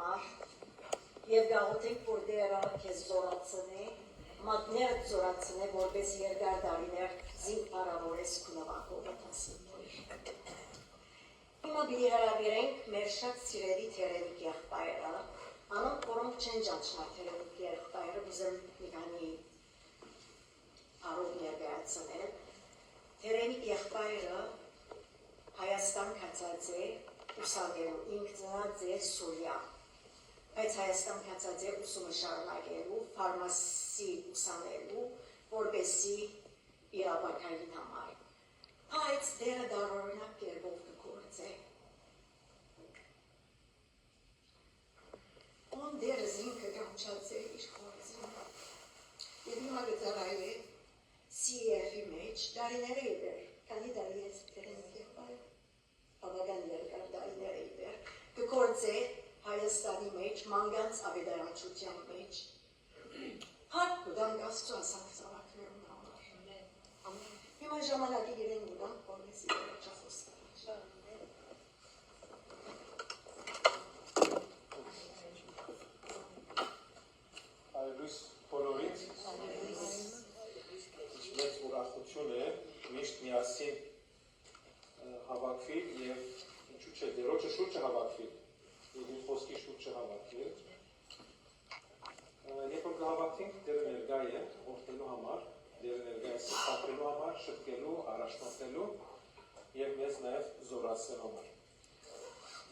համար եւ գաղութենք որ դերը քեզ զորացնի, մատները զորացնի, որպես երկար տարիներ զինք բարավորես քունավակով տասին։ Հիմա բիդի հրավիրենք մեր շատ սիրելի թերևիկ եղբայրը, անոնք որոնք չեն ճանչնար թերևիկ եղբայրը, ուզեմ մի քանի առով ներկայացնել։ Թերևիկ եղբայրը Հայաստան կացած է ուսանելու, ինք ծնած է Սուրիա, բայց Հայաստան կացած է ուսումը շարունակելու, ֆարմասի ուսանելու, որպեսզի իրավարքային համար։ Բայց դերը դարօրինակ կերպով կգործե։ Ոն դերը զինքը կանչած է իր գործին։ Եվ հիմա գծարայել է CEF-ի մեջ, դարիներ է իբեր, կանի դարի ես դերենք եղբայր, բավական երկար դարիներ է իբեր, կգործե Հայաստանի մեջ, մանգանց ավետարանչության մեջ, հարկ կուտանք աստծու ասանք ծավակներուն համար։ Հիմա ժամանակի գիրեն գուտանք, որմեսի վերջախոսկար։ Այլույս բոլորից, մեծ ուրախություն է միշտ միասին հավաքվի և ինչու չէ դերոջը շուրջը հավաքվի և իր խոսքի շուրջը հավաքվի։ Երբ որ կհավաքվենք դերը ներգա է օրհնելու համար, դերը ներգա է սապրելու համար, շտկելու, առաջնորդելու և մեզ նաև զորացնելու համար։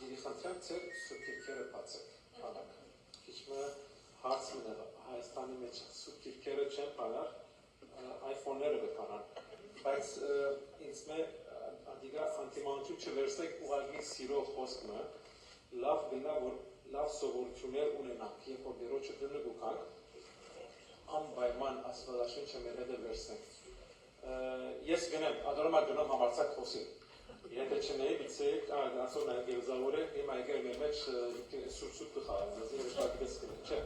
Երի խնդրեմ ձեր սուրբ գիրքերը բացեք, բանակ։ Քիչ հարց մնա Հայաստանի մեջ սուրբ գիրքերը չեն բանար, iPhone-ները բկանան, բայց ինձ մե ադիգա անտիմանություն չվերսեք ուղղակի սիրո խոսքը, լավ գնա, որ լավ սովորություններ ունենանք, երբ որ դերոջը դնը գուքանք, անպայման աստվածաշունչը մեր հետ վերցնենք։ Ես գնեմ, ադորոմա գնում համարձակ խոսիլ։ Եթե չնեի, բիցեիք, ասոր նաև գերզավոր է, հիմա եկեր մեր մեջ սուրսուտ կխարան, ես շակպես կնեմ, չէ։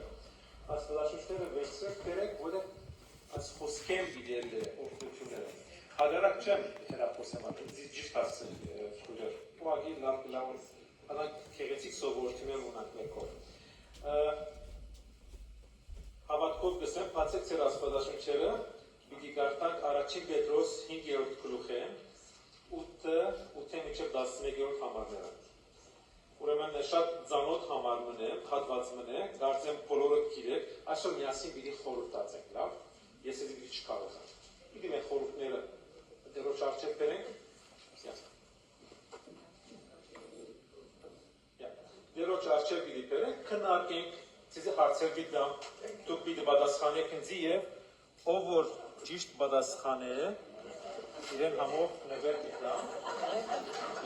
Աստվածաշունչները վերցրեք, բերեք, որը այս խոսքեմ իդել է օրդությունները։ Հագարակ չեմ հերապոսեմ, ճիշտ հասցել խուջեր, ուղագի լավ, անանք կեղեցիկ սովորություններ ունանք մեկով։ Հավատքով գսեմ, բացեք ծեր աստվածաշունչերը, պիտի կարդանք առաջին Պետրոս 5-րդ գլուխը, 8-11 համարները։ Ուրեմն շատ ծանոթ համար մնեմ, հատված մնեմ, կարծեմ բոլորը գիրեք, այսօր միասին պիտի խորհրդացենք, լավ, ես ես պիտի չկարողանամ։ Պիտի մենք խորհուրդները դերոջ առջև բերենք, դերոջ առջև պիտի բերենք, քննարկենք, ձեզի հարցեր պիտի դամ, դուք պիտի պատասխանեք ինձի և ով որ ճիշտ պատասխան է, իրեն համով նվեր դիտամ,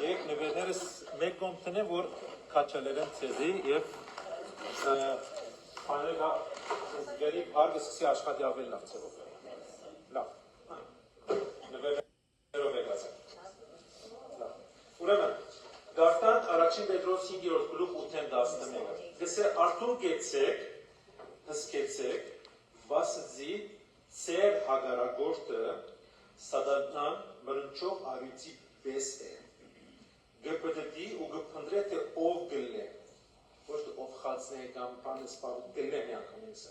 երեք նվերներս մեկ կոմ տնեմ, որ կաչալեր եմ ծեզի և պանել գերի բարգը սկսի աշխատի ավել լավ ծերով է։ Լավ, նվերներով եկացեք։ Ուրեմն, գարտանք առաջին Պետրոս 5-րդ գլուխ 8-11։ Գսե արդուն գեցեք, հսկեցեք, վասձի ծեր հագարագորդը սադանան մրնչող արույցի պես է։ Գպդդի ու գպնդրե թե ով գլե, ոչ թե ով խացն է կամ բանը սպարու գլե մի անգամ ինսը։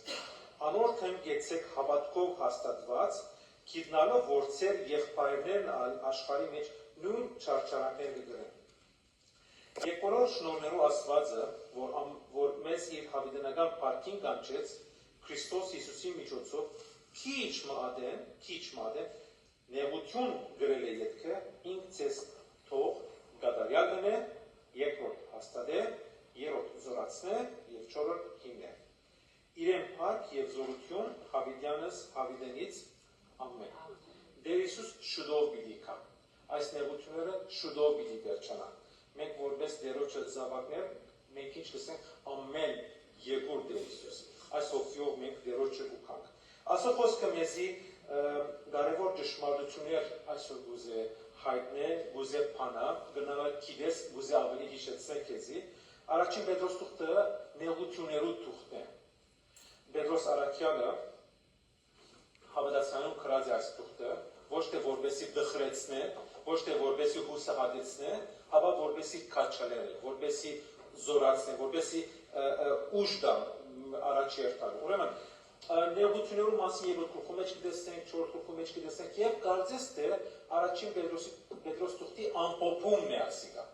Անորդ հեմ գեցեք հավատքով հաստատված, կիտնալով որ ծեր եղբայրներն աշխարի մեջ նույն չարչարանքներ կգրեն։ Երկորոր շնորներու ասվածը, որ մեզ իր հավիդենական պարքին կանչեց, Քրիստոս Հիսուսի միջոցով քիչ մադեն, նեղություն գրել է ետքը, ինք ծես թող գադարյալ գնե, երկրորդ հաստատե, երրորդ զորացնե և չորրորդ հիմնե։ Իրեն պարք և զորություն հավիդյանս հավիդենից ամեն։ Դեր Հիսուս շուտով պիտի կա։ Այս նեղությունները շուտով պիտի վերջանան։ Մենք որպես դերոջը զավակներ, մենք ինչ կսենք ամեն երկուր Դեր Հիսուս։ Այս հոգիով մենք դերոջը կուքանք։ Ասո խոսքը մեզի կարևոր ճշմարտություններ այսօր գուզե հայտնե, գուզե փանա, գնալը գիտես, գուզե ավելի հիշեցնել քեզի։ Առաջին Պետրոս թուղթը նեղություններու թուղթն է։ Պետրոս Արաքյալը հավատացյալում գրած է այս թուղթը, ոչ թե որպեսի դխրեցնե, ոչ թե որպեսի հուսահատեցնե, հապա որպեսի քաչալեր, որպեսի զորացնե, որպեսի ուժ դա առաջ երթալ։ Ուրեմն նեղություններու մասին եւ գլխու մեջ կտեսնենք, 4 գլխու մեջ կտեսնենք եւ կարծես թե առաջին Պետրոս թուղթի ամփոփումն է ասիկա։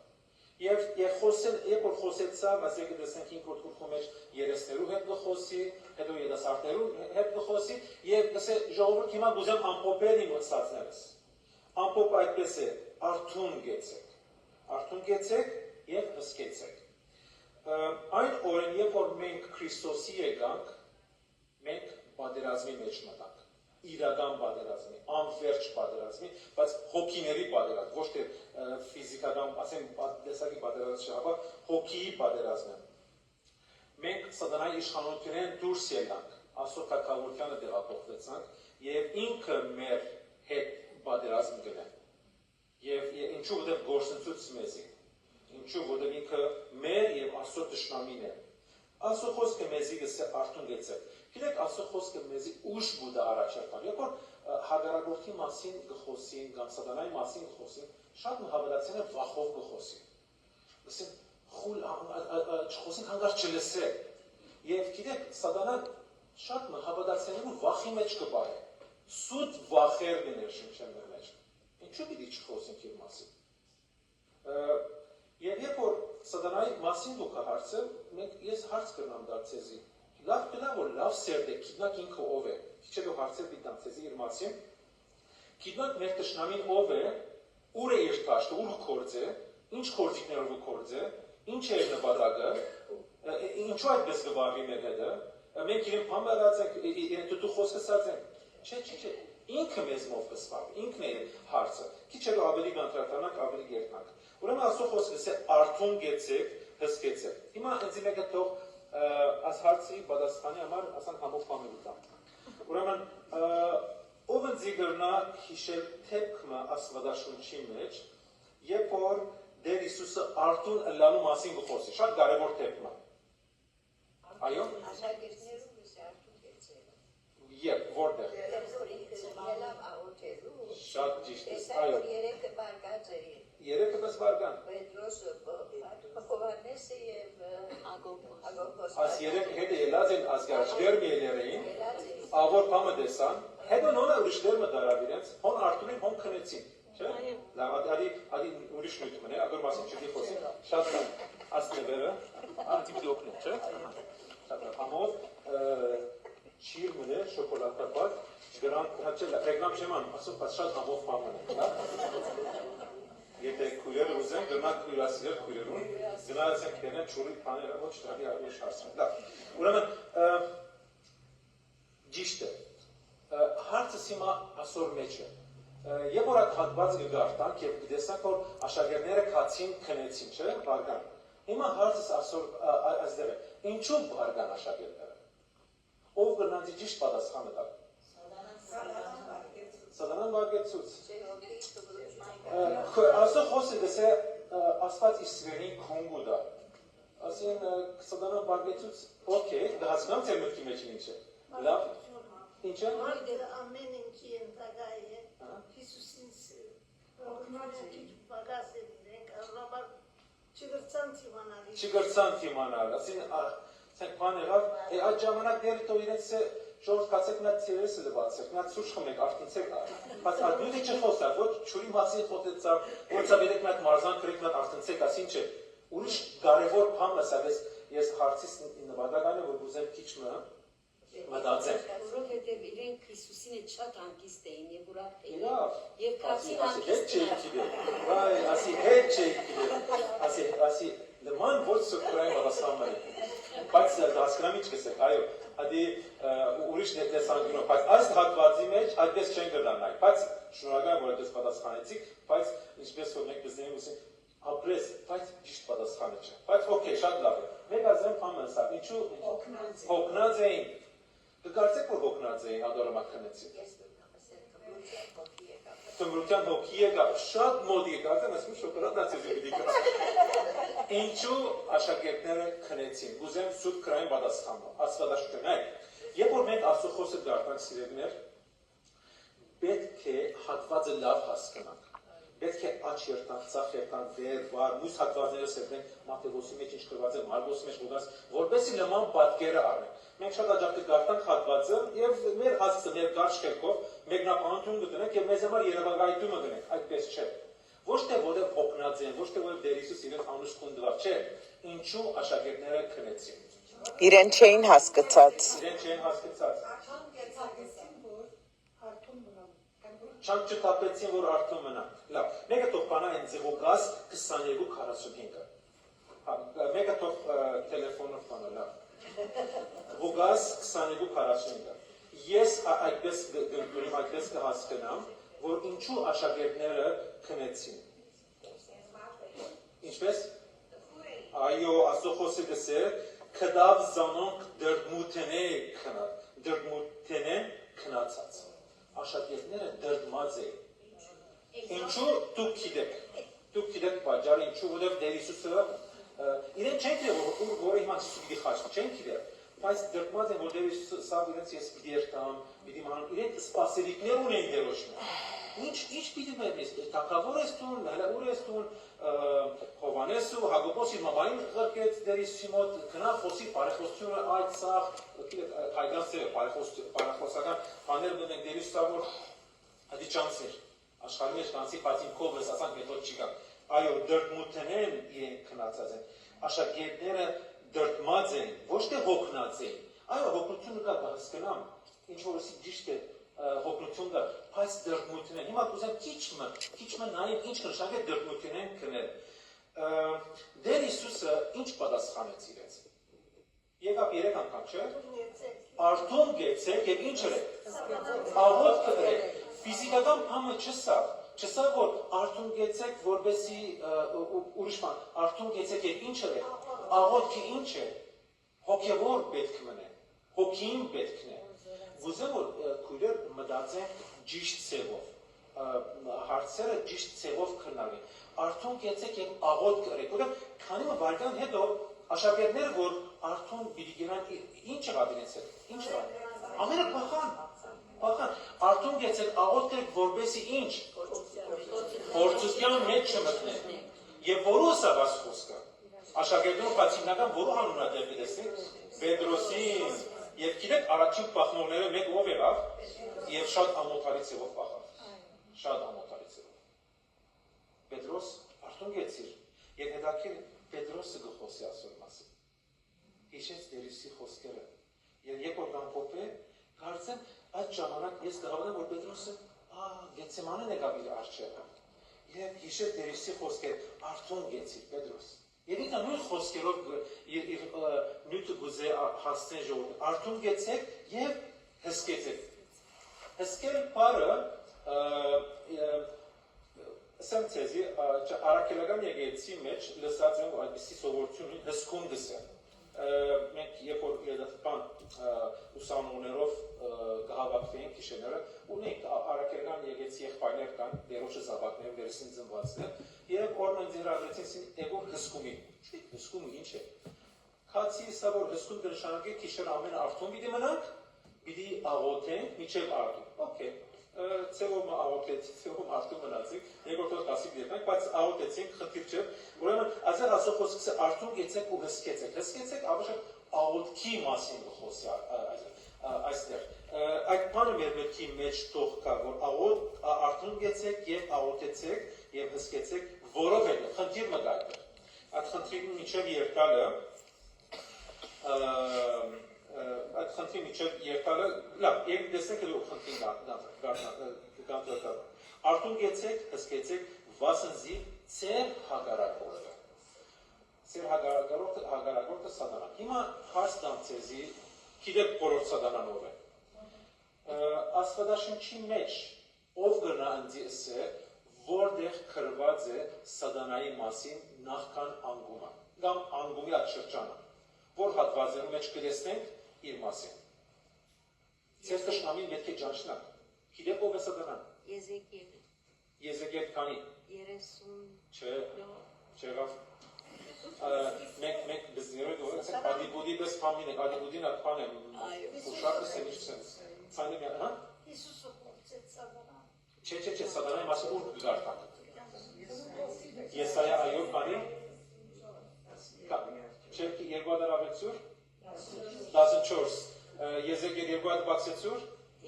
Եվ խոսել, երբ որ խոսեցա, մասը կտեսնենք 5 գլխու մեջ երեսներու հետ գխոսի, հետո երասարտներու հետ գխոսի եւ կսե ժողովուրդ հիմա գուզեմ ամփոփել իմ ուսածներս։ Ամփոփ այդպես է, արթուն գեցեք եւ հսկեցեք։ Այն օրեն, երբ որ մենք Քրիստոսի եկանք, մենք պատերազմի մեջ մտանք, իրական պատերազմի, անվերջ պատերազմի, բայց հոգիների պատերազմ, ոչ թե ֆիզիկական, ասենք տեսակի պատերազմ չէ, ապա հոգիի պատերազմն։ Մենք սատանայի իշխանությունեն դուրս ելանք, Աստծո թագավորությանը տեղափոխվեցանք եւ ինքը մեր հետ պատերազմ գնա։ Եվ ինչու որտեղ գործընծուց մեզի։ Ինչու որտեղ ինքը մեր եւ Աստծո ճշնամին է։ Աստծո խոսքը մեզի գսե արթուն գեցեք։ Գիտեք, Աստծո խոսքը մեզի ուժ բուդա առաջարկան։ Երբ որ հագարագործի մասին գխոսին, կամ սատանայի մասին գխոսին, շատ հավատացյալը վախով գխոսին։ Ասեն խուլ չխոսին հանգար չլսե։ Եվ գիտեք, սատանան շատ հավատացյալներու վախի մեջ կբարե։ Սուտ վախեր գներ շնչեն մեր մեջ։ Ինչու պիտի չխոսենք իր մասին։ Եվ երբ որ սատանայի մասին դուք հարցը, ես հարց կրնամ դար ցեզի։ Լավ կնա որ լավ սերդ է, գիտնակ ինքը ով է։ Քիչ հետո հարցեր պիտի ցեզի իր մասին։ Գիտնակ մեր ճշնամին ով է, ուր է իր տաշտը, ուր կորձ է, ինչ կորձիկներով կորձ է, ինչ է նպատակը, ինչու այդպես գվարվի մեր հետը։ Մենք իրեն փամբարած ենք, իրեն դու խոսքսած ենք։ Չէ, ինքը մեզ մով կսպարվի, ինքն է հարցը։ Քիչ հետո ավելի կանտրատանանք, ավելի գերտնանք։ Ուրեմն Աստծո խոսքը արթուն գեցեք, հսկեցեք։ Հիմա ինձ մեկը թող այս հարցի պատասխանի համար ասենք համոփամելու տամ։ Ուրեմն ով ինձ գտնա հիշել թեփքը Աստվածաշունչի մեջ, երբ որ Տեր Հիսուսը արթուն ըլլալու մասին գխոսի, շատ կարևոր թեփքը։ Այո։ Եվ որտեղ։ Շատ ճիշտ է, այո։ Երեքը պես բարգան։ Պետրոսը, Հովհաննեսը եւ Ագոբոս։ Այս երեք հետը ելած են ազգաշտեր միելերեին, ավոր պամը դեսան, հետո նոնը ուրիշներ մը դարավ իրենց, հոն արտունին հոն քնեցին, չէ՞։ Լավ, ադի ուրիշ նույթ մնե, ագոր մասին չդի խոսին, շատ կան, ասնևերը, անտիպի օգնի, չէ՞։ Շատ կան, համով, չիր մնե, շոկոլատապատ, գրանք, հաչել, ռեգնամ չեման, ասում, պաց շատ համով պամն է, Եթե քույրերը ուզեն, գնանք քույրասիրել քույրերուն, գնացենք դենեն չուրի բաները, ոչ դրի ոչ հարցնել։ Լավ։ Ուրեմն ճիշտ է։ Հարցը հիմա ասոր մեջ է։ Երբ որ այդ հատվածը գարտանք եւ գտեսանք որ աշակերտները քացին քնեցին, չէ՞, բարգան։ Հիմա հարցը ասոր այստեղ է։ Ինչու բարգան աշակերտները։ Ով գնացի ճիշտ պատասխանը տա։ Սատանան բարգեցուց։ Աստծո խոսքը դեսե Աստված Իսրայելին քոնգուդա։ Ասին սատանան բարգեցուց, օքեյ, դա հասնամ թե մտքի մեջ ինչ է։ Լավ։ Ինչ է։ Ամեն ինչի ընդհանրά է Հիսուսին օգնածի բաղասեն իրենք առաբար չգրցան թիմանալ, ասին ասենք բան եղավ, այդ ժամանակները թող իրենց Ժորժ կացեք նա ցերեսը լվացեք, նա ցուրջ խմեք, արտինցեք, բայց ադյութի չխոսա, ոչ չուրի մասին խոսեցավ, ոնցա վերեք նա մարզան կրեք նա արտինցեք, ասին չէ, ուրիշ կարևոր բան ասած ես հարցից նվադականը որ ուզեմ քիչ մտածեմ։ Որովհետև իրենք Քրիստոսին հետ շատ հանգիստ էին եւ ուրախ էին։ Եվ քացի հետ չէի գիտել, վայ, ասի հետ չէի գիտել, ասի նման ոչ սուպրայմ պատասխանել։ Բայց հասկանամ ինչ կսեք, այո, ադի ուրիշ տեսանկյունով, բայց այս հատվածի մեջ այդպես չեն գտնանալ, բայց շնորհակալ եմ որ այդպես պատասխանեցիք, բայց ինչպես որ մեկ բզնեին ուսին ապրես, բայց ճիշտ պատասխանը չէ, բայց օքեյ, շատ լավ է, մեկ ազեմ պամենսա, ինչու հոգնած էին, կկարծեք որ հոգնած էին ադորամակ քնեցին, Թմրության հոգի եկավ, շատ մոդ եկավ, ասում շոկոլադ նացիզի պիտի կրամ։ Ինչու աշակերտները քնեցին, գուզեմ սուտ կրային պատասխանով, աստվածաշունչն այ։ Երբ որ մենք Աստծո խոսքը դարձանք սիրելիներ, պետք է հատվածը լավ հասկանանք։ Պետք է աչ երտանք, ցախ երտանք, վեր, վար, մյուս հատվածները սերտենք Մատթեոսի մեջ ինչ գրված է, Մարկոսի մեջ գրված, որպես որպեսզի նման պատկերը առնենք։ Մենք շատ հաճախ կգարտանք հատվածը եւ մեր հասցը, մեր կարճ քերքով մեկնաբանություն կդնենք եւ մեզ համար երևակայությունը դնենք, այդպես չէ։ Ոչ թե որը օգնած են, ոչ թե որը Տեր Հիսուս իրեն անուսկունդված չէ, ինչու աշակերտները քնեցին։ Իրեն չէին հասկացած։ Իրեն չէին հասկացած։ Չանք չտապեցին, որ արդյոք մնա։ Լավ, մեկը թող բանա են ձևոգազ 22:45-ը։ Մեկը թող տելեֆոնով բանա, լավ։ Ղուգաս 22:45-ը։ Ես այդպես գլգուրիմ, այդպես կհասկնամ, որ ինչու աշակերտները քնեցին։ Ինչպես։ Այո, Աստծո խոսքը գսեր, կդավ զանոնք դրդմութենե քնացած։ Աշակերտները դրդմած էին։ Ինչու դուք գիտեք պատճառը, ինչու որովհետև Տեր Հիսուսը իրեն չեն գիտեր, որը հիմա Հիսուսը պիտի խաչի, չեն գիտեր, բայց դրդմած են, որ Տեր Հիսուսը սա իրենց ես պիտի երթամ, պիտի մանամ, իրենք սպասելիքներ ունեին Տերոջը։ Ինչ պիտի մերնես, թագավոր ես տուն, հələ ուր ես տուն, Հովանես ու Հակոբոս իր մամային ղրկեց Տեր Հիսուսի մոտ, գնա խոսի բարեխոսությունը այդ սաղ, հայգանց է, բարեխոսական բաներ բնենք Տեր Հիսուսը, որ հատի չանցեր, աշխարհի մեջ կանցի, բայց իմ կողմս ասանք մետոդ չի գա։ Այո, դրդմութենեն իրենք քնացած են, աշակերտները դրդմած են, ոչ թե հոգնած են, այո, հոգնությունը կա, հասկնամ, ինչ որսի ճիշտ է, հոգնություն կա, բայց դրդմութենեն, հիմա կուզեմ քիչմը նայեմ ինչ կնշանակե դրդմութենեն քնել։ Տեր Հիսուսը ինչ պատասխանեց իրենց։ Եկավ 3 անգամ, չէ՞։ Արթուն գեցեք եւ ինչ ըրեք։ Աղոտ կտրեք։ Ֆիզիկական բանը չսա որ արթուն գեցեք, որպեսի ուրիշ բան, արթուն գեցեք եւ ինչ ըրեք։ Աղոտքը ինչ է։ Հոգեվոր պետք մնե։ Հոգին պետքն է։ Ուզեմ որ քույրեր մտածեն ճիշտ ցևով։ Հարցերը ճիշտ ցևով քննարկեն։ Արթուն գեցեք եւ աղոտ կրեք։ Որովհետեւ քանի վայրկյան հետո աշակերտները որ արթուն պիտի գնան ինչ եղավ իրենց հետ։ Ինչ եղավ։ Ամենը փախան։ Արթուն գեցեք աղոտ կրեք որպեսի ինչ։ Փորձության մեջ չմտնեն։ Եվ որու սա բաց խոսքը։ Աշակերտները բացինական որու անունը դեր դեսին։ Պետրոսին եւ գիտեք առաջին պահնողները մեկ ով եղավ եւ շատ ամոթալի ցեվով փախավ։ Շատ ամոթալի ցեվով։ Պետրոս արթուն գեցիր եւ հետաքրքիր Պետրոսը գխոսի ասոր մասը։ Հիշեց Տեր Հիսուսի խոսքերը։ Եվ երկրորդ ամփոփե կարծեմ այդ ժամանակ ես կհավատամ որ Պետրոսը Գեցսեմանեն եկավ իր առջևը։ Եվ հիշեց Տեր Հիսուսի խոսքերը արթուն գեցիր Պետրոս։ Եվ ինքը նույն խոսքերով իր նյութը գուզե հասցեն ժողովուրդ։ Արթուն գեցեք եւ հսկեցեք։ Հսկել բառը ասեմ ցեզի արաքելական եկեղեցի մեջ լսած եմ այդպիսի սովորություն հսկում գսել։ Մենք երբ որ երդասպան ուսանողներով կհավաքվեինք գիշերները, ունենք արաքելական եկեղեցի եղբայրներ կան, դերոշը զավակներ, վերսին ծնվածներ, եւ օրն ձեռագրեցին եկող հսկումի։ Հսկումը ինչ է։ Քացի սա որ հսկում դրշանակի գիշեր ամեն արթուն պիտի մնանք, պիտի աղոթենք միջև արդու։ Okay։ Ցեվում աղոթեցինք, ցեվում արդու մնացինք, երկրորդ դասի դերնանք, բայց աղոթեցինք, խնդիր չէ։ Ուրեմն ազար ասո խոսքը արդուն գեցեք ու հսկեցեք։ Հսկեցեք ավශ්‍ය աղոթքի մասին խոսի այստեղ։ Այդ բանը մեր մտքի մեջ թող կա, որ արդուն գեցեք եւ աղոթեցեք եւ հսկեցեք, որովհետեւ խնդիր մը կա այդտեղ։ Այդ խնդրի միջև երթալը այդ խնդրի միջև երթալը լավ, եւ տեսեք որ խնդրին գանձակա։ Արդուն գեցեք, հսկեցեք, վասնզի ծեր հագարակորդը։ Ծեր հագարակորդը սատանան։ Հիմա հարց տամ ցեզի, գիտեք բոլոր սատանան ով է։ Աստվածաշնչի մեջ ով գնա ընձի ասե, որտեղ քրված է սատանայի մասին նախքան անգումը, կամ անգումի այդ շրջանը, որ հատվածերում մեջ կտեսնենք իր մասին։ Ձեր տշնամին պետք է ճանչնակ։ Գիտեք ով է սատանան։ Եզեկիել քանի։ 30 Չէ, չեղավ։ Մենք բզներով գորեցեք ադիբուդի բես փամին եք, ադիբուդին այդ բան եմ, ուշակը սենիշ սենս։ Ցայնը միան, հա։ Հիսուսը փոխեց սատանան։ Չէ, սատանայի մասը ուր գարտակ։ Եսայա այո քանի։ Չէ, երկու հազար ավեցուր, 14 Եզեկիել 2 հատ բացեցուր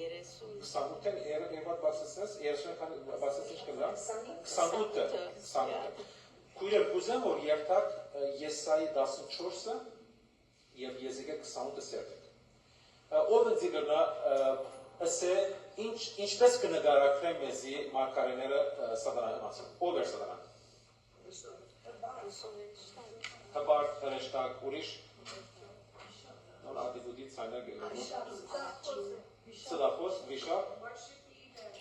30 28-ն 2 հատ բացեցնես 30-ն քանի բացեցիչ կլա 28-ը Քույրեր կուզեմ որ երթակ Եսայի 14-ը եւ Եզեկիել 28-ը սերտեք ով ինձ գնա ասե ինչպես կնկարագրեն մեզի մարգարեները սատանայի մասին ով էր սատանան Հբար, հրեշտակ, ուրիշ նոր ադիբուդի ցայնակ գերում Սդախոս, վիշապ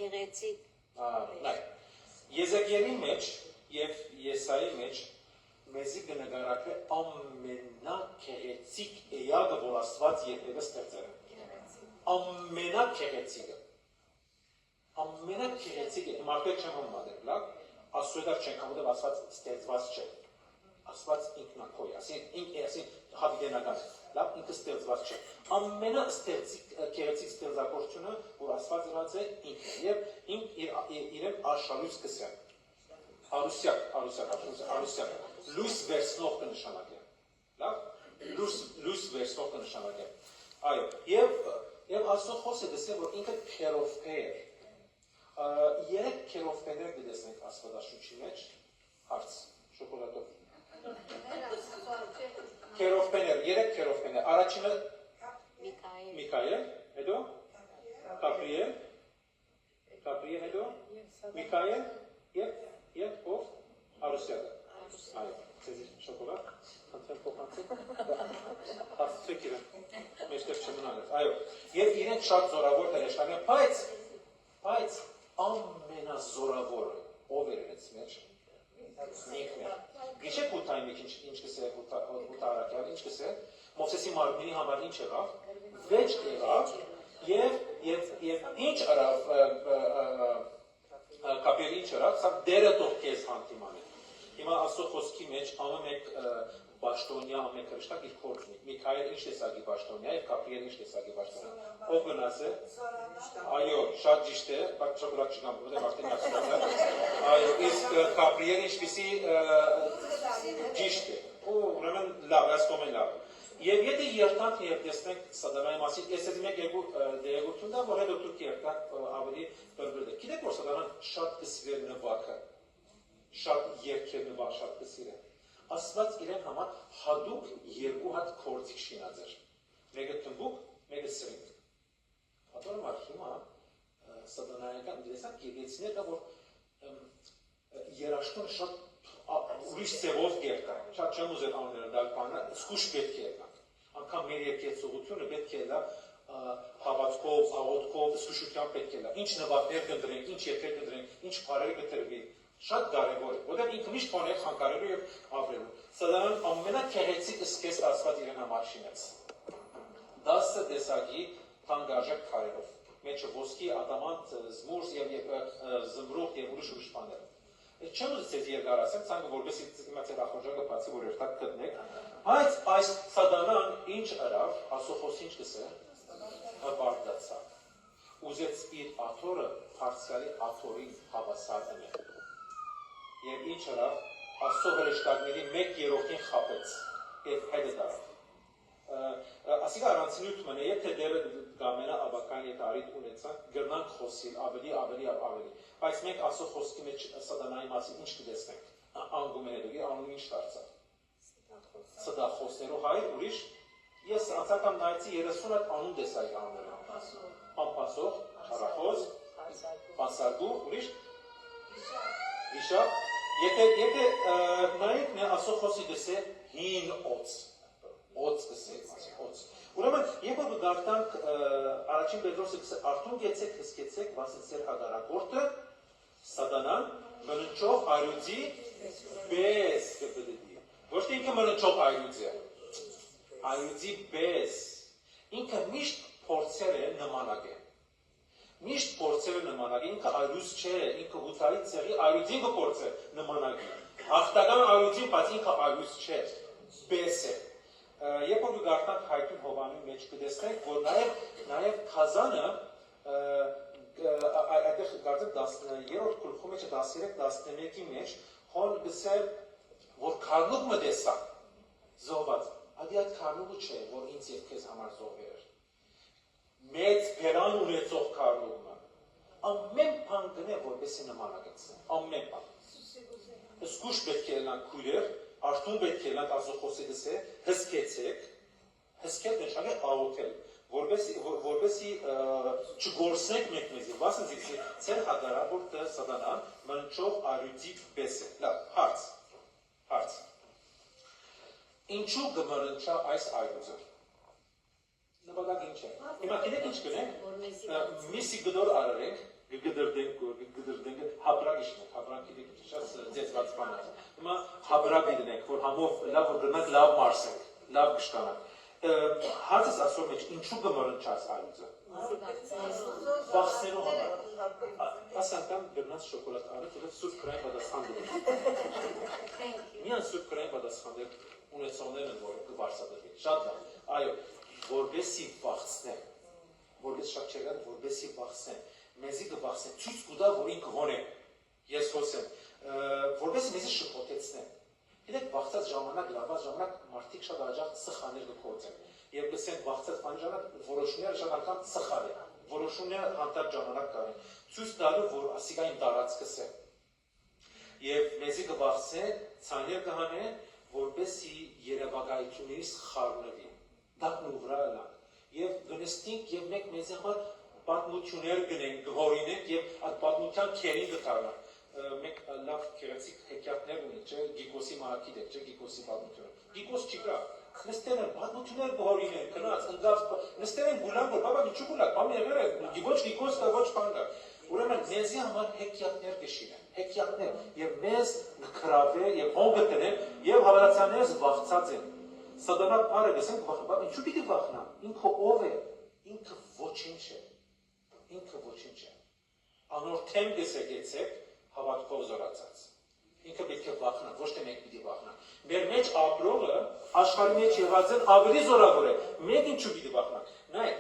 Քեղեցիկ Նայ Եզեկիելի մեջ եւ Եսայի մեջ մեզի կնկարագրե ամենակեղեցիկ էյագը որ Աստված երբևէ ստեղծել է ամենակեղեցիկը մարդիկ չեմ համարել լավ Աստծո չեն համարել Աստված ստեղծված չէ Աստված ինքնակոյ ասին հավիտենական լավ ինքը ստեղծված չէ ամենաքեղեցիկ ստեղծագործությունը որ Աստված եղած է ինքն եւ իրեն արշալույս կսեն արուսյակ լույս վերցնող կնշանակե լավ լույս վերցնող կնշանակե այո եւ Աստծո խոսքը դասե որ ինքը քերովփե է երեք քերովփեներ դեսնենք Աստվածաշունչի մեջ հարց շոկոլադով Քերովփեներ երեք քերովփեներ առաջինը Միքայել հետո Գաբրիել հետո Միքայել եւ ով Արուսյակը այո ցեզի շոկոլադ անցել փոխանցել հաստատեք իրեն մեջտեղ չմնալով այո եւ իրենք շատ զորավոր հրեշտակներ բայց ամենազորավորը ով էր իրենց մեջ ինքն էր գիշեր ուտային ինչ կսե ուտարակյալ ինչ կսե Մովսեսի մարմինի համար ինչ եղավ վեճ եղավ եւ ինչ արավ կապերի ինչ եղավ սա դերը թող քեզ հանդիմանել հիմա Աստծո խոսքի մեջ ամեն մեկ Բաշտոնյա ամեն հրեշտակ իր կողմն ունի Միքայել ինչ տեսակի Բաշտոնյա եւ Գաբրիել ինչ տեսակի Բաշտոնյա ով գնաց է այո շատ ճիշտ է բայց շոկոլադ չկամ որտեղ արդեն ասած է այո իսկ Գաբրիելը ինչպեսի ճիշտ է ուրեմն լավ ասկոմեն լավ եւ եթե երթանք եւ տեսնենք սատանայի մասին ես այդ մեկ դերակցություն դա որ հետո դուք երթանք ավելի բերբերդ գիտեք որ սատանան շատ կսվեր նվակը շատ երկեր նվակ շատ կսիրե Աստված իրեն համար հadoop երկու հատ կորցիկ շինած էր մեկը թմբուկ մեկը սրինգ Հատորը մար հիմա սատանայական դեսակ եկեցիներ կա որ երաշտուն շատ ուրիշ ծևով գերկա շատ չեմ ուզել անները դալ բանը սկուշ պետք է եկա անգամ մեր եկեցողությունը պետք է լա հավատքով, աղոթքով, սկուշությամբ պետք է լա ինչ նվակներ կընտրենք, ինչ երկեր կընտրենք, ինչ բարեր կտրվի Շատ կարևոր է, որտեղ ինքը միշտ բաներ խանգարելու եւ ապրելու։ Սատանան ամենակեղեցիկ սկես Աստված իրեն համար շինեց։ 10 տեսակի թանկարժեք քարերով։ Մեջը ոսկի, ադամանտ, զմուրս եւ զմրուխտ եւ ուրիշ բաներ։ Չեմ ուզեցել երկարացնել, ցանկը որպեսզի հիմա ձեր ախորժակը բացի որ երթակ գտնեք, բայց այս սատանան ինչ արավ, Աստծո ինչ կսե, հպարտացավ։ Ուզեց իր աթորը բարձրալի աթորին հավասար դնել։ Եվ ինչ արավ, Աստծո հրեշտակների 1/3-ին խաբեց եւ հետը դարձավ։ Ասիկա առանցնյութ մնե, եթե դերը գամենա աբական եթե արիտ ունեցան, գրնանք խոսիլ ավելի։ Բայց մենք Աստծո խոսքի մեջ սատանայի մասին ինչ կտեսնենք։ Անգում են հետո, անունը ինչ դարձավ։ Սդախոսներով հայր, ուրիշ, ես անցական նայեցի 30 հատ անուն տեսայի անունները։ Անպասող, չարախոս, պասարգու, ուրիշ, վիշապ, եթե նայեք Աստծո խոսքի դեսե հին օծ կսեք, օծ։ Ուրեմն, երբ որ գարտանք առաջին Պետրոսը կսե արդուն գեցեք, հսկեցեք, վասն ծեր հագարագորդը, սատանան մննչող այրուձի բես կպդդի։ Ոչ թե ինքը մննչող այրուձի է, այրուձի բես։ Ինքը միշտ փորձել է նմանակ է։ Միշտ փորձել է նմանակ, ինքը այրուզ չէ, ինքը հութայի ծեղի այրուձին կփորձել նմանակի։ Հաղթական այրուձին, բայց ինքը այրուզ չէ, բես է։ Երբ որ գարտանք հայտուն Հովանու մեջ կտեսնենք, որ նաև Քազանը այդտեղ գարտեք 10-րդ գլխի մեջ 13-11-ի մեջ հոն գսել որ քարնուկ մտեսա զոհված Ադի այդ քարնուղը չէ, որ ինձ եւ քեզ համար զոհեր։ Մեծ բերան ունեցող քարնուղը։ Ամեն բան գնե որպեսի նմանագծեն։ Ամեն բան։ Սկուշ պետք է լան քույրեր, արդյուն պետք է լան Աստծո դեսե, հսկեցեք, հսկել նշանը աղոթել, որպեսի չգործնեք մեկ մեզի, վասն ձիզի, ծեր հագարավորտը սատանան մնչող արյուծիկ պես է։ Լավ, հարց։ Ինչու գմրնչա այս այրուծը։ Նպատակ ինչ է։ Հիմա գիտեք ինչ գնենք, միսի գդոր արարենք, գդրդենք, հաբրակ իշնենք, հաբրակ գիտեք շատ ձեծված բան է։ Հիմա հաբրակ դինենք, որ համով լավ որ գնանք, լավ մարսենք, լավ կշտանանք։ Հարցս ասոր մեջ ինչու գմրնչաս այրուծը։ Վախսնելու համար։ Ասանքան գրնաց շոկոլադ արեց, որը սուրբ կրային պատասխան դուք։ Միան սուրբ կրային պատասխան դուք ունեցողներն են, որ կվարսադրվի։ Շատ լավ։ Այո, որպեսի վախսնեն, որպես շատ չեղան, որպեսի վախսնեն, մեզի կվախսնեն, ցույց կուտա, որ ինքը հոնեն, ես խոսեմ, որպեսի մեզի շփոթեցնեն։ Գիտեք, վախծած ժամանակ, լավված ժամանակ մարդիկ շատ աջախ սխալներ կգործեն։ Եվ գսեն վախծած բանի ժամանակ որոշումները շատ անգամ սխալ են, որոշումները հանդարտ ժամանակ կան, ցույց տալու, որ ասիկային տարածքս է։ Եվ մեզի կվախսեն, ցաներ կհանեն, որպեսի երևակայությունից խառնվի, դակն ու վրա լանք, և գնստինք և մեկ մեզի համար պատմություններ գնենք, գհորինենք և այդ պատմության կերին գտարնանք, մեկ լավ կերեցիկ հեկյատներ ունի, չէ, Գիկոսի մահակիդ եք, չէ, Գիկոսի պատմությունը, Գիկոս չի կա, նստել են պատմություններ գհորինեն, կնած, ընգավ, նստել են գուլան, որ բաբա միջու գուլակ, բամ եղեր է, ոչ Գիկոս կա, ոչ պան կա, ուրեմն մեզի համար հեկյատներ կշինեն, հեկյատներ, և մեզ կրավե, և հոն գտնեն, և հավարացյաններս վախծած են, սատանա պարը գսենք վախնա, ինչու պիտի վախնա, ինքը ով է, ինքը ոչինչ է, անոր թեմ գսեկեցեք, հավատքով զորացած, ինքը պետք է վախնա, ոչ թե մեկ պիտի վախնա, մեր մեջ ապրողը, աշխարհի մեջ եղած են ավելի զորավոր է, մեկ ինչու պիտի վախնա, նայ,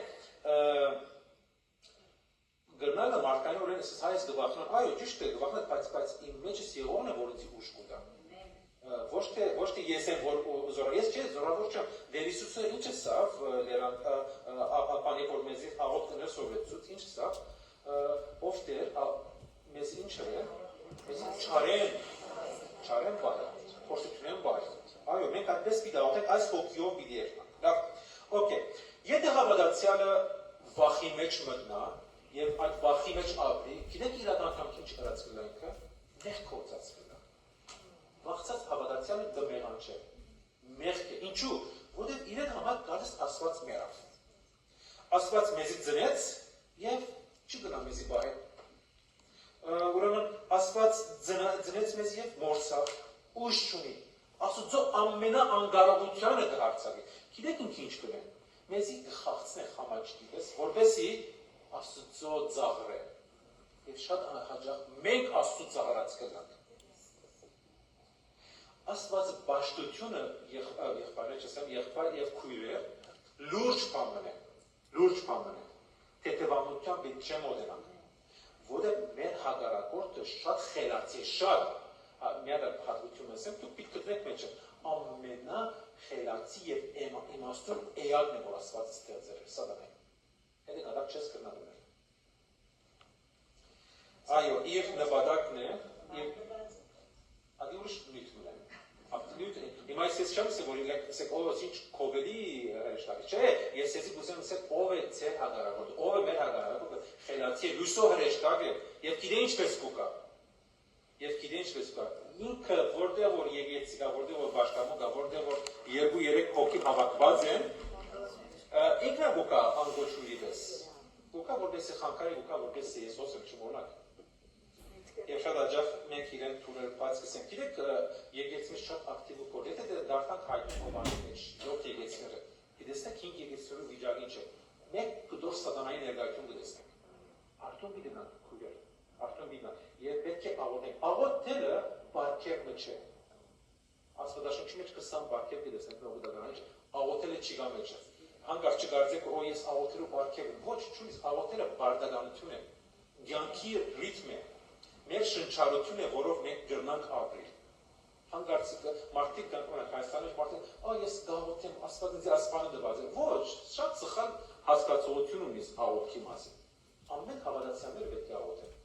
գրնալը մարդկային օրեն ես հայս գվախնան, այո, ճիշտ է գվախնան, բայց իմ մեջս եղողն է, որ ինձի ուշ կուտա, ոչ թե ես եմ, որ զորավոր, ես չէ, զորավոր չեմ, դեր Հիսուսը ինչ է սավ, ապանի, որ մեզի աղոտ կներ սովետցուց, ինչ է սավ, ով դեր, մեզ ինչ է, մեզ չարեն բայ, փորձություն են բայ, այո, մենք այդպես պիտի աղոտենք, այս հոգիով պիտի երբանք, լավ, օքեյ, եթե հավատացյալը վախի մեջ մտնա, և այդ վախի մեջ ապրի, գիտեք իրական ինչ կրած կլա ինքը, նեղ կործած կլա, վախծած հավատացյալը դմեղան չէ, մեղք է, ինչու, որև իրեն համար կարես ասված մերավ, ասված մեզի ձնեց և չգնա մեզի բայ, ուրեմն ասված ձնեց մեզ և մորսավ, ուշ չունի, ասուծո ամենա անգարողությանը կհարցավի, գիտեք ինքը ինչ կլեն, մեզի կխաղցնե խամաչքի պես, որպեսի Աստծո ծաղր է, և շատ հաջախ մենք Աստծո ծաղրած կլանք։ Աստված բաշտությունը եղբայր և քույրեր լուրջ պամն է, թեթևամության պետ չեմ ոդենանք, որև մեր հագարակորդը շատ խելացի է, շատ, միար հատվություն ասեմ, դուք պիտ կտրեք մեջը, ամենա խելացի և իմաստուն էակն է, որ Աստված ստեղծել է, սատանային։ Հետը կադակ չես կրնադուներ։ Այո, իր նպատակն է, ադի ուրիշ նույթ մնեմ, հիմա ես չեմ սե, որ ասեք, ով ես ինչ կովելի հրեշտակի, չէ, ես եսի գուսեմ ասեք, ով է ծեր հագարակորդը, ով է մեր հագարակորդը, խելացի է, լույսո հրեշտակ է, և գիտե ինչպես կուկա, ինքը որտեղ որ եկեցի կա, որտեղ որ բաշտամու կա, որտեղ որ 2-3 հոգի հավաքված են, ինքնա գուկա անգոչուրի պես, գուկա որպես է խանքարի, գուկա որպես է ես հոսել չմոնակ, և շատ աջավ մենք իրեն թուրեր բաց կսենք, գիտեք եկեցմից շատ ակտիվ ու կոր, եթե դարդանք հայտում հովանի մեջ, 7 եկեցները, գիտեսնեք 5 եկեցներու վիճակ ինչ է, մեկ կդոր սատանայի ներգայություն գտեսնենք, արդյոն բիդնանք քույրեր, արդյոն բիդնանք, և պետք է աղոտենք, աղոտելը բարգևը չէ, աստվածաշնչի մեջ 20 բարգև գտեսնենք նողուդականից, աղոտելը չիգա մեջ է, հանգար չգարձեք, որ ես աղոտելու բարգև եմ, ոչ չունիս, աղոտելը բարդականություն է, գյանքի ռիթմ է, մեր շնչարություն է, որով մենք գրնանք ապրիլ, Հանգարցիկը մարդիկ կան, օրինակ Հայաստանի մարդիկ, ես գաղութ եմ, Աստված ինձ ասպանը դված է։ Ոչ, շատ սխալ հասկացողություն ունիս աղոթքի մասին։ Ամեն հավատացյալները պետք է աղոթեն։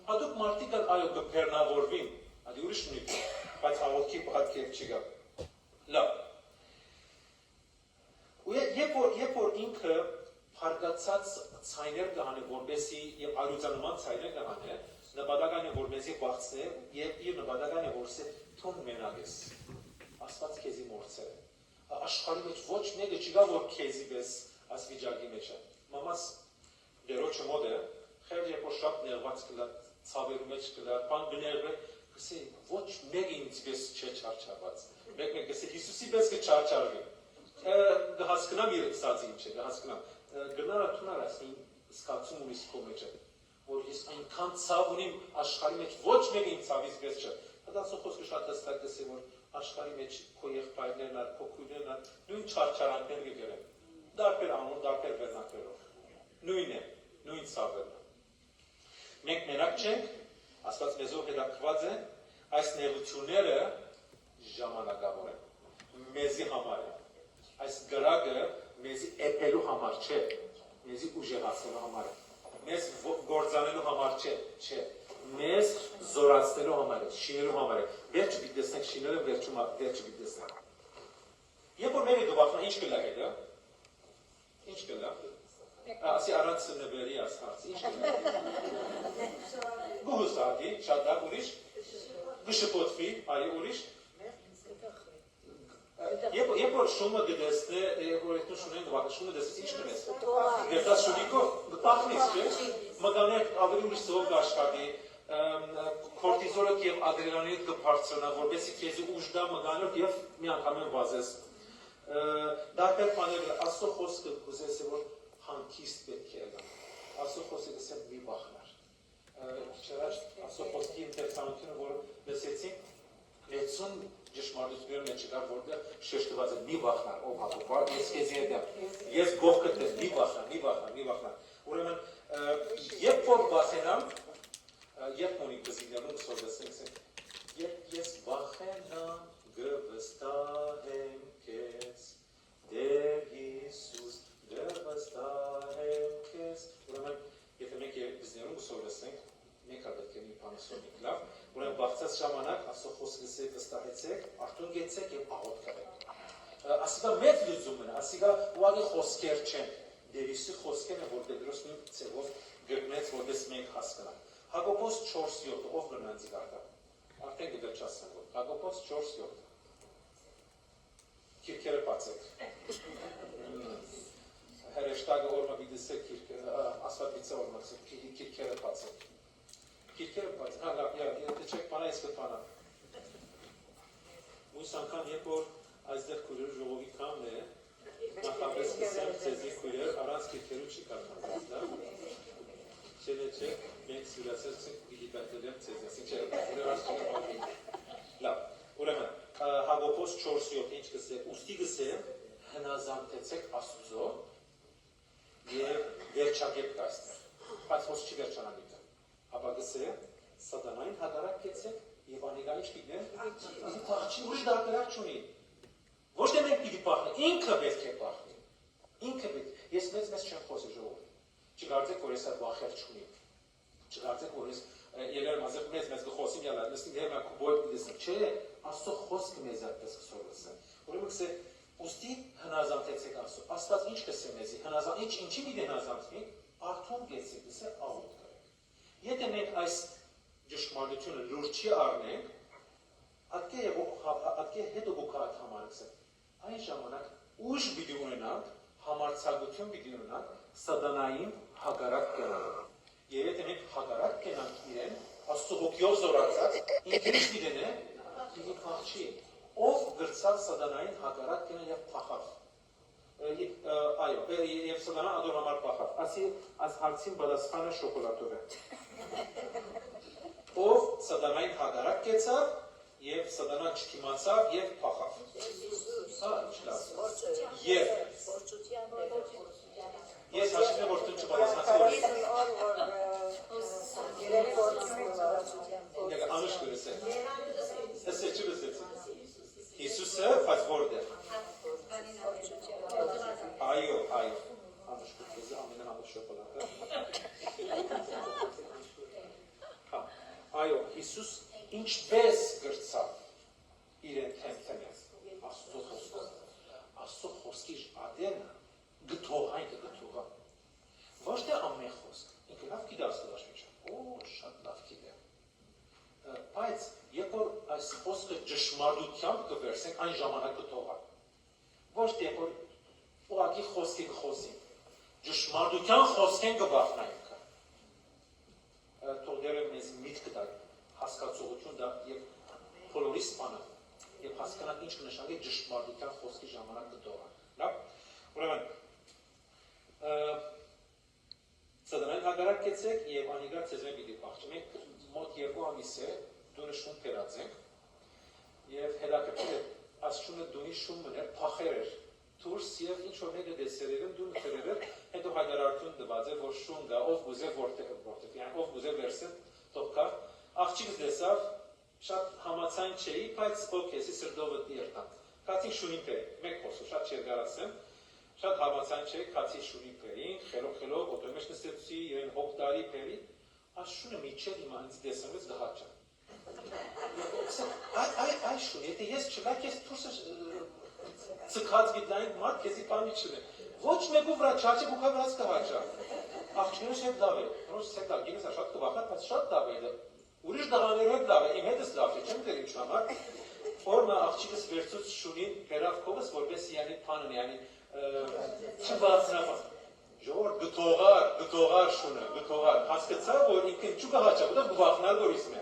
Հատուկ մարդիկ կան, այո, կբեռնավորվին, այդ ուրիշ նույն է, բայց աղոթքի պատկեր չկա։ Լավ։ Ու երբ որ ինքը հարգացած ցայներ կհանի, որպեսի եւ արուծանման ցայներ կհանի, նպատակն է որ մեզի բացնե եւ իր նպատակն է որ սե թուն մենակ ես Աստված քեզի մորցել աշխարհի մեջ ոչ մեկը չկա որ քեզի պես այս վիճակի մեջ է մամաս դերոջը մոդը խեր երբ որ շատ ներված կլա ցավերի մեջ կլա բան գներվը կսի ոչ մեկը ինձ պես չէ չարչարված մեկ կսի Հիսուսի պես կչարչարվի հասկանամ իր սածին չէ հասկանամ գնարա թունար ասին սկացում ունի սկոմեջը որ ես այնքան ցավ ունիմ աշխարհի մեջ ոչ մեկը ինձ ցավից պես չէ Հատասու խոսքը շատ հստակ է որ աշխարհի մեջ քո եղբայրներն ար քո քույրերն ար նույն չարչարանքներ գերեն դարբեր անուն դարբեր վերնակերով նույնն է նույն ցավը մենք մենակ չենք Աստված մեզով հետաքրված է այս ներությունները ժամանակավոր են մեզի համար է այս գրագը մեզի էպելու համար չէ մեզի ուժեղացնելու համար է մեզ գործանելու համար չէ մեզ զորացնելու համար է շինելու համար է վերջը պիտի տեսնենք շինելը վերջը պիտի տեսնենք երբ որ մերը դուբախնա ինչ կլա հետը ինչ կլա ասի առանց նվերի ասχարց ինչ կլա գուհուսակի շատ լավ ուրիշ գշպոտվի այ ուրիշ Երբ որ շումը գտեսնե, երբ որ այդտու շունեն դվակը շումը դեսես ինչ կնես, գետաս շունիկով գտախնից չէ, մգաներ ավելի ուրիշ ծով գաշկատի, կորտիզոլը և ադրենալինը կպարծրնա, որպեսի կեզի ուժ դա մգանով և մի անգամեն վազես։ Դարբեր պանել աստո խոսքը կուզես է, որ հանքիստ պետք է եղան, աստո խոսքը կսեմ մի բախնար։ Չերաշ աստո խոսքի ինտերսանությունը, որ լսեցին, 60 ճշմարտությունների մեջ կար, որտեղ շեշտված է մի բախնար, ով հատուկ, ես քեզի հետ եմ, ես գողքդ եմ, մի բախնար։ Ուրեմն, երբ որ բախենամ, երբ մոնի կզիներում սովեսենք, երբ ես բախենամ, գվստահեմ քեզ, Դեր Հիսուս, գվստահեմ քեզ, ուրեմն, եթե մենք կզիներում սովեսենք, մենք պետք է մի պանասոնիկ լավ, ուրեմն բաղցած ժամանակ աստո խոսքը վստահեցեք, արդյոք գեցեք և աղոտ կրեք։ Ասիկա մեծ լուծում են, ասիկա ուղղակի խոսքեր չեն, Դևիսի խոսքերն են, որ Պետրոս նույն ցևով գրնեց, որպես մենք հասկանանք։ Հակոբոս 4:7, ով գնանցի կարտա։ Արդեն կվերջացնենք, որ Հակոբոս 4:7։ Քիրքերը բացեք։ Հրեշտակը օրմա բիդեսեք ասվածիցը օրմացեք, քիրքերը բացեք։ Քիրքերը բացեք, լավ, եթե չեք բանա, ես կտանա։ Մույս անգամ, երբ որ այստեղ քույրեր ժողովի կամն է, նախապես կսեմ ձեզի քույրեր, առանց քիրքերու չի կարդանված, դա։ Չէ, մենք սյուրացերցենք պիտի բերդել եմ ձեզ, ինչ է, քույրեր ասում եմ լավ, ուրեմն, Հակոբոս 4:7 ինչ կսե, ուստի կսե, հնազանդեցեք Աստուծո և վերջակետ կայստեղ, բայց ոնց չի վերջանալի դա, ապա կսե, սատանային հակարակ կեցեք և անիգա ինչ պիտներ, պաղչի ուրիշ դարբերակ չունի, ոչ թե մենք պիտի պախնի, ինքը պետք է պախնի, ինքը պետք, ես մեզ չեմ խոսի ժողով, չգարձեք, որ ես այդ վախեր չունի, չգարձեք, որ ես ելեր մազեղ մեզ կխոսիմ յալա, նստին դեր մակ բոյ պիտեսնեմ, չէ, աստո խոսքը մեզ այդպես կսորվսեն, ուրեմն կսե, ուստի հնազանդեցեք աստո, աստված ինչ կսե մեզի, ինչի պիտի հնազանդվի, արդուն կեցեք, կսե աղոտ կրեք, եթե մենք այս ճշմարտությունը լուրջի առնենք, ատկե հետո բուքարդ համարեցեք, այն ժամանակ ուժ պիտի ունենանք, համարձակություն պիտի ունենանք, սատանային հակառակ կենալով։ Եվ եթե մենք հակառակ կենանք իրեն, աստծո հոգիով զորացած, ինքը ինչ պիտին է, պիտի փախչի, ով գրծավ սատանային հակառակ կենալ և փախավ։ Այո, և սատանան ադոր համար փախավ։ Ասի, այս հարցին պատասխանը շոկոլատով է։ Ով սատանային հակառակ կեցավ, և սատանան չթիմացավ և փախավ։ Եվ ես հաշիվ եմ, որ տուն չպատասխանացի որ անուշ կրս է։ Ես է չլսեցի։ այո, անշուշտ քեզ ամենահավատ շոկոլադը։ Հա, այո, Հիսուս ինչպես գրծավ իրեն թեմթեմեց Աստծո խոսքով։ Աստծո խոսքի ադենը գթողային գթողա։ Ոչ թե ամեն խոսք, ինքը լավ գիտի Աստծո դաշնիչը։ Օ, շատ լավ գիտի։ Բայց երբ որ այս խոսքը ճշմարտությամբ կվերցենք, այն ժամանակ կթողա։ Ոչ թե որ ուղղակի խոսքի կխոսենք, ճշմարտության խոսքեն կբախնայինք։ Թող դերը մեզ միտք տա, հասկացողություն դա եւ բոլորիս բանը, եւ հասկանալ ինչ կնշանակի ճշմարտության խոսքի ժամանակ կթողա։ Լավ։ Ուրեմն Սադանային հագարակ կեցեք եւ անիգա ցեզմեն պիտի պահճի։ Մենք մոտ 2 ամիս է դունը շուն կերացենք եւ հետաքրքիր է ասշունը դունի շուն մներ փախեր էր դուրս եւ ինչ որ մեկը դեսերերում դուն ծերեր հետո հայտարարություն տված է որ շուն գա ով գուզե որտեղ yani ով գուզե վերսը տոկա աղջիկս դեսավ շատ համացան չէի բայց օքեյ սրդովը դիրտա կացի շունին պե մեկ խոսը շատ չերգարացեմ շատ համացան չէ կացի շունի պերին խելոք օտոմեշ նստեցի իրեն հոկտարի պերի Աշունը միջև հիմա ինձ դեսնվեց գահաճա։ Այ շուն, եթե ես չլակ, ես թուրսը ծկած գիտլային մարդ, կեզի պանի չլե։ Ոչ մեկու վրա չաչեք ուկա վրաց գահաճա։ Աղջներս հետ լավ է, նորս հետ լավ, գինես շատ կվախատ, բայց շատ լավ է, ուրիշ դղաներ հետ լավ է, իմ հետս լավ է, չեմ դեր ինչ համար։ Օրմա աղջիկս վերցուց շունին պերավ կովս, որպես յանի պանն, յանի չվացնապան։ Ժողոր գտողար շունը, գտողար, հասկացա, որ ինքն չու կհաճա, բուտա գվախնալ որ իսմ է։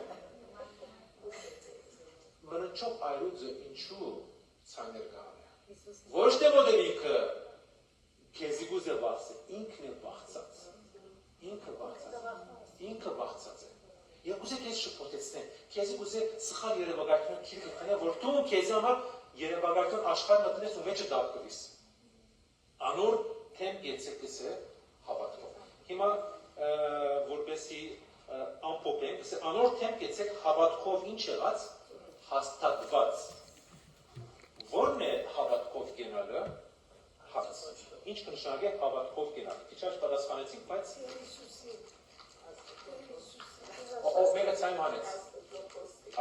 Մննչով այրուձը ինչու ցայներ գան է։ Ոչ թե որ ինքը քեզի գուզե վախս է, ինքն է վախծած։ Ինքը վախծած է։ Եվ գուզե քեզ շփոթեցնեն, քեզի գուզե սխալ երևակայություն քիրքը քնե, որ դու քեզի համար երևակայություն աշխարհ մտնես ու մեջը դատկվիս։ Անոր թեմ գեցեկս է հավատքով։ Հիմա որպեսի ամփոփենք, անոր թեմ գեցեք հավատքով ինչ եղած հաստատված։ Որն է հավատքով գնալը? Հաց։ Ինչ կնշանակի հավատքով գնալ։ Քիչ աչ պատասխանեցինք, բայց ով մեկը ցայմ անեց։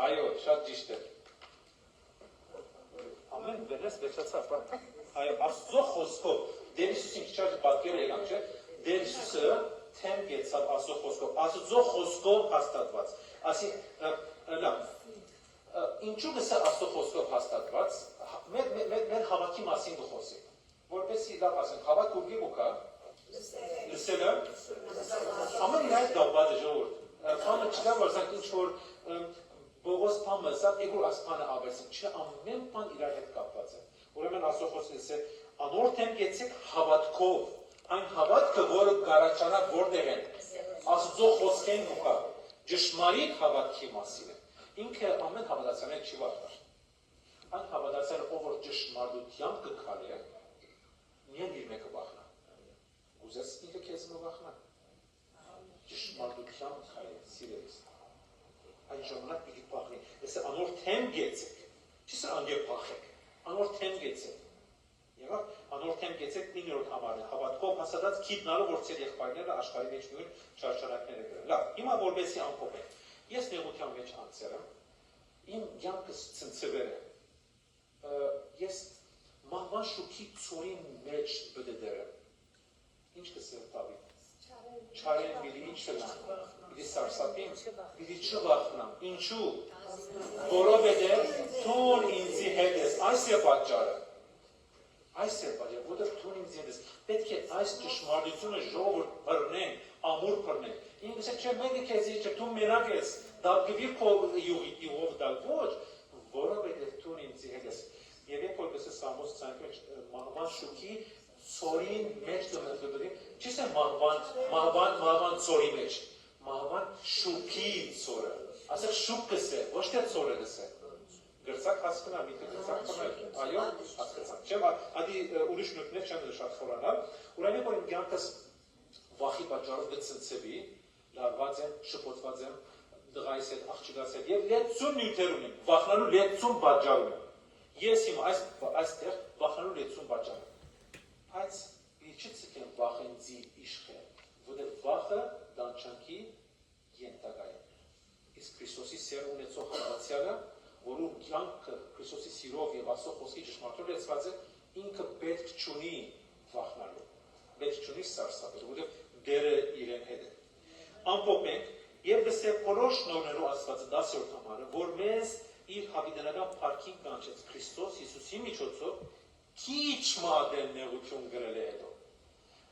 Այո, շատ ճիշտ է։ Ամեն վերես վերջացավ, այո, Աստծո խոսքով Դեր Հիսուսին քիչ աչ պատկերը եկան, չէ՞։ Դեր Հիսուսը թեմ գեցավ Աստծո խոսքով, Աստծո խոսքով հաստատված։ Ասի, լավ, ինչու գսա Աստծո խոսքով հաստատված, մեր հավատքի մասին գխոսի։ Որպեսզի լավ ասենք, հավատ ուղի ուկա, լսելը, ամեն իր այդ դավված է ժողովուրդ։ Պանը չկա, որ ասենք ինչ-որ բողոս պանը սա, էգուր ասպանը ավերսին, չէ, ամեն պան իր հետ կապված է։ Ուրեմն Աստծո խոսքն է, անոր թեմ գեցեք հավատքով, այն հավատքը, որը գարաչանա որտեղ են, Աստծո խոսքեն ուկա, ճշմարիտ հավատքի մասին է։ Ինքը ամեն հավատացյալը չի վախնար։ Այն հավատացյալը, ով որ ճշմարտությամբ կգալի է, միայն իր մեկը վախնա։ Ուզես ինքը քեզ վախնա։ Ճշմարտությամբ գալի, սիրելիս։ Այն ժամանակ պիտի վախնի։ Ես անոր թեմ գեցեք, չի սա անգե փախեք, անոր թեմ գեցեք։ Եղավ, անոր թեմ գեցեք 9-րդ համարն է, հավատքով հաստատած գիտնալով, որ ծեր եղբայրները աշխարհի մեջ նույն չարչարանքները գրել։ Լավ, հիմա որպեսզի ամփոփենք։ Ես նեղության մեջ անցել եմ, իմ կյանքս ցնցվել է։ Ես մահվան շուքի ծորի մեջ բդդեր եմ։ Ինչ կսեմ տավի։ Չարեն բիլի ինչ լան, բիլի սարսափին, բիլի չվախնամ։ Ինչու։ Որովհետև թուն ինձի հետ ես, այս է պատճառը։ Այս է պատճառը, որտեղ թուն ինձի հետ ես։ Պետք է այս ճշմարտությունը ժողովուրդ բռնեն, ամուր բռնեն։ Ինքս չէ մեկը քեզի չէ, դու մենակ ես, դատկվիր քո յուղով դալ ոչ, որովհետև թուն ինձի հետ ես։ Եվ երբ որպես Սամոս 21 մահվան շուքի ծորին մեջ դմդմդի, չի սա մահվան ծորի մեջ, մահվան շուքի ծորը, ասեք շուք կսե, ոչ թե ծորը կսե, գրծակ հասկնալ, միտը գրծակ պնել, այո, հասկացակ, չեմ, ադի ուրիշ նույնքներ չեմ շատ խորանալ, ուրայնի որ իմ կյանքս վախի պատճառով գծնցվի, լարված եմ, շփոթված եմ, դղայիս հետ, աղջիկաս հետ, և լեցուն նյութեր ունեմ, վախնալու լեցուն պատճառ ունեմ, ես հիմա այստեղ վախնալու լեցուն պատճառ եմ, բայց ճշմարտով լեցված է, ինքը պետք չունի վախնալու, պետք չունի սարսափել, որովհետև դերը իրեն հետ է։ Ամփոփենք, եւ դասե բոլոր շնորհներով Աստվածը 10-րդ համարը, որ մեզ իր հավիտենական փառքին կանչեց Քրիստոս Հիսուսի միջոցով քիչ մատեն նեղություն գրել է հետո։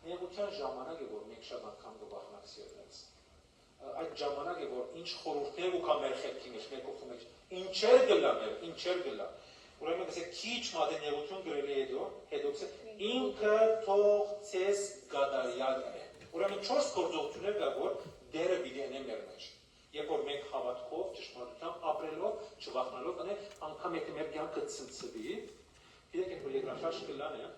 Նեղության ժամանակ է, որ մենք շատ անգամ գվախնանք սիրելիներս։ Այդ ժամանակ է, որ ինչ խորհուրդներ ու կա մեր խելքի մեջ, մեր կողքի մեջ, ինչեր գլա մեր, ինչեր գլա։ Ուրեմն դասե քիչ մատեն նեղություն գրել է հետո ինքը թող ցես գադարյալ է։ Ուրեմն 4 գործողություններ կա, որ դերը պիտի մեր մեջ։ Երբ որ մենք հավատքով, ճշմարտությամբ ապրելով, չվախնալով, անգամ եթե մեր կյանքը ցնցվի, գիտեք որ երկրաշարժ կլան է,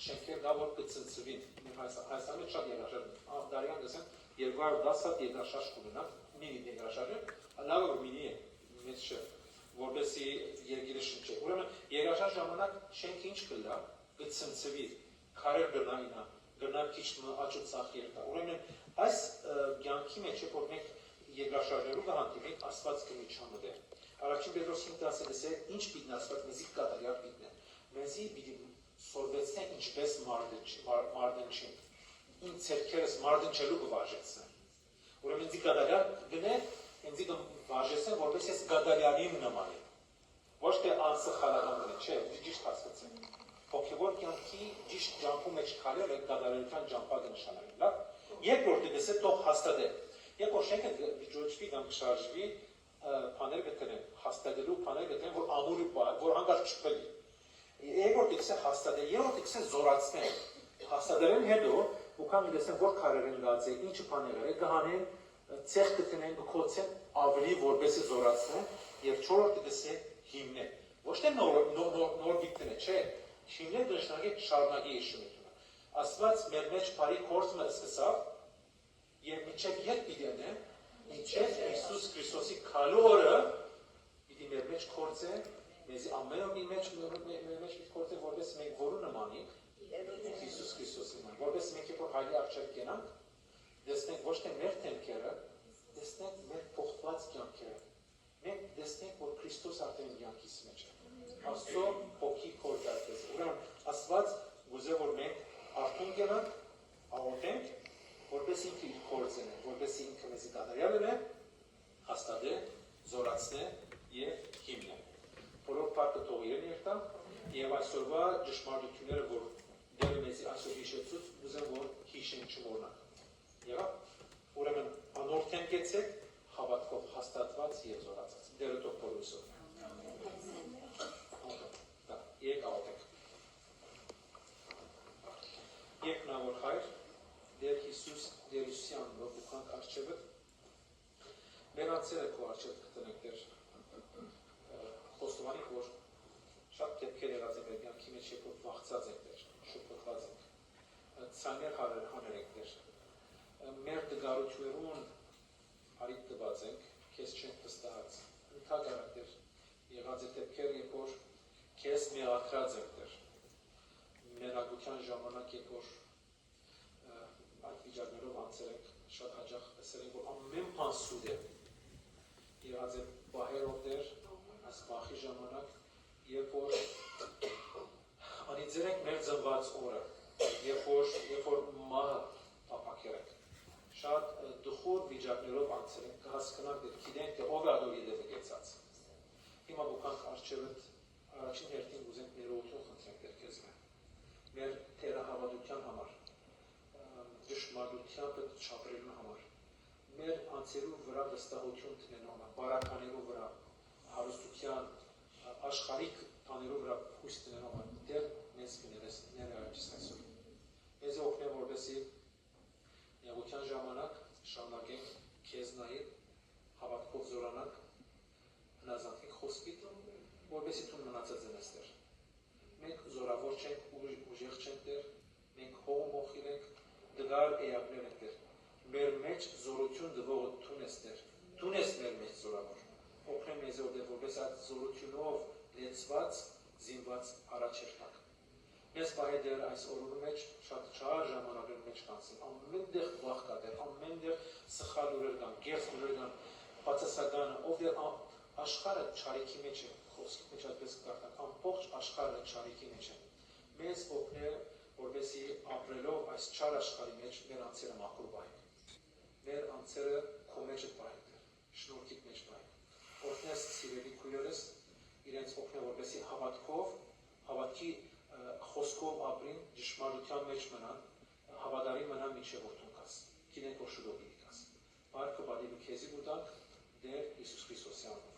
շենքեր դա որ կցնցվին, Հայաստանի շատ երկրաշարժ, դարյան գսեն 210 հատ երկրաշարժ կունենա, մինի երկրաշարժը, լավ որ մինի է, մեծ չէ, որպեսի երկիրը շնչե։ Ուրեմն երկրաշարժ ժամանակ շենքը ինչ կլա, կցնցվի, քարեր գնայինա, գնա քիչ աճուցախ երկա։ Ուրեմն այս կյանքի մեջ որ մենք երկրաշարժերով կհանդիպենք, Աստված կմիջամտի։ Առաջին Պետրոս 5:10-ը դե ինչ պիտի Աստված մեզի կատարյալ պիտի։ Մեզի պիտի սորվեցնե ինչպես մարդնչին։ Ինչ ցերքերս մարդնչելու կվարժեցնեն։ Ուրեմն ինձ կատարյալ գնե, ինձ կվարժեցնեն, որպես ես կատարյալին նման եմ։ Ոչ թե անսխալական գնե, չէ, ճիշտ հասկացեք։ Հոգևոր կյանքի ճիշտ ջամփու մեջ քալել է կատարյալության ջամփակը նշանակի, լավ։ Երկրորդը դեսե թող հաստատե։ Երբ որ շենքը վիճոչվի կամ շարժվի, բաներ գտնեն, հաստատելու բաներ գտնեն, որ ամուրի որ հանկարծ չփելի։ Երկրորդը դեսե հաստատե, երրորդը դեսե զորացնել։ Հաստատելն հետո ուքան դեսեն որ քարեր են գացել, ինչ բաներ է, կհանեն, ցեղ գտնեն, կոչեն ավելի որպեսի զորացնեն, եւ չորրորդը դեսե հիմնել։ Ոչ թե նոր դիքտն է, չէ։ Հիմնել դաշնակի շարունակի իշխանությունը։ Աստված մեր մեջ բարի կորցը սկսավ եւ միջև երբ պիտի անե, միջև Հիսուս Քրիստոսի քալորը պիտի մեր մեջ կորցե, մեզ ամեն օր մեջ կորցե, որպես մենք որու նմանենք Հիսուս Քրիստոսի նման, որպես մենք որ հայլի արժեք կենանք, դեսնենք ոչ թե մեր թեմքերը, դեսնենք մեր փոխված կյանքերը։ Մենք դեսնենք, որ Քրիստոս արդեն կյանքիս մեջ է։ Աստծո հոգի կորտակես։ Ուրեմն Աստված ուզե որ մենք արթուն կենանք, աղոթենք, որպես ինքը իր կորձեն է, որպես ինքը մեզի կատարյալն է, հաստատե, զորացնե եւ հիմնե։ Բոլոր փառքը թող իրեն երթա եւ այսօրվա ճշմարտությունները, որ դերը մեզի այսօր հիշեցուց, ուզեմ որ հիշեն չմոռնանք։ Եղավ։ Ուրեմն անորթեն կեցեք, հավատքով հաստատված եւ զորացած։ Դերը թող բոլորսով։ Եկ աղոթենք։ Երկնավոր Հայր, Դեր Հիսուս, Դեր Հիսուսի անունով ուքանք արջևը, մեր անձերը քո արջև կտնենք Դեր, խոստովանենք, որ շատ դեպքեր եղած է մեր կյանքի մեջ, երբ որ վախծած ենք Դեր, շփոթված ենք, ցաներ հաներ ենք Դեր, մեր դգարություններուն արիտ տված ենք, քեզ չենք վստահած, ընդհակառակ Դեր, եղած է դեպքեր, երբ որ քեզ մեղադրած ենք Դեր, մենագության ժամանակ, երբ որ այդ վիճակներով անցել ենք, շատ հաճախ տեսել ենք, որ ամեն բան սուտ է։ Եղած է բահերով Դեր, այս բախի ժամանակ, երբ որ անիծեր ենք մեր ծնված օրը, երբ որ մահը ապակեր ենք։ Շատ դխուր վիճակներով անցել ենք, կհասկանանք Դեր, գիտենք, թե ով է ադոր ետևը գեցած։ Հիմա ուքանք արջևդ առաջին հերթին ուզենք ներողություն խնդրենք Դեր քեզ մեր թերահավատության համար, ճշմարտությամբ չապրելու համար, մեր անձերու վրա վստահություն տնելու համար, բարականերու վրա, հարստության, աշխարհիկ բաներու վրա հույս տնելու համար, Դեր մեզ ներկայացրես այսօր։ Մեզ օգնե որպեսզի նեղության ժամանակ շարունակենք քեզ նայել, հավատքով զորանանք, հնազանդենք խոսքիդ, որպեսզի դու մնացած ես Դեր։ Մենք զորավոր չենք, ուժեղ չենք Դեր, մենք հող մոխիր ենք, դգար էակներ ենք Դեր։ Մեր մեջ զորություն դվողը Դուն ես Դեր, Դուն ես մեր մեջ զորավոր։ Օգնեմ մեզ որպես այդ զորությունով լեցված, զինված առաջ երթանք։ Մեզ պահե Դեր այս օրունու մեջ շատ չար ժամանակների մեջ կանցնի, ամենտեղ վախ կա Դեր, ամենտեղ սխալ ուրեր կան, գերծ ուրեր կան, բացասականը, ով Դեր աշխարհը ճարիքի մեջ է, խոսքի մեջ այդպես կգարտանք, ամբողջ աշխարհը ճարիքի մեջ է։ Մեզ օգնել, որպեսզի ապրելով այս չար աշխարհի մեջ մեր անձերը մաքուր բային։ Մեր անձերը քո մեջ բային, շնորհքիդ մեջ բային։ Օրհնես սիրելի քույրերս, իրենց օգնել, որպեսզի հավատքի խոսքով ապրին, ճշմարտության մեջ մնան, հավատարիմ մնան մինչև որդունքած։ Գիտենք, որ շուտով գիտես։ Բարքը բադիվը քեզի բուդակ, Դեր Հիսուս Քրիստոսի անունով։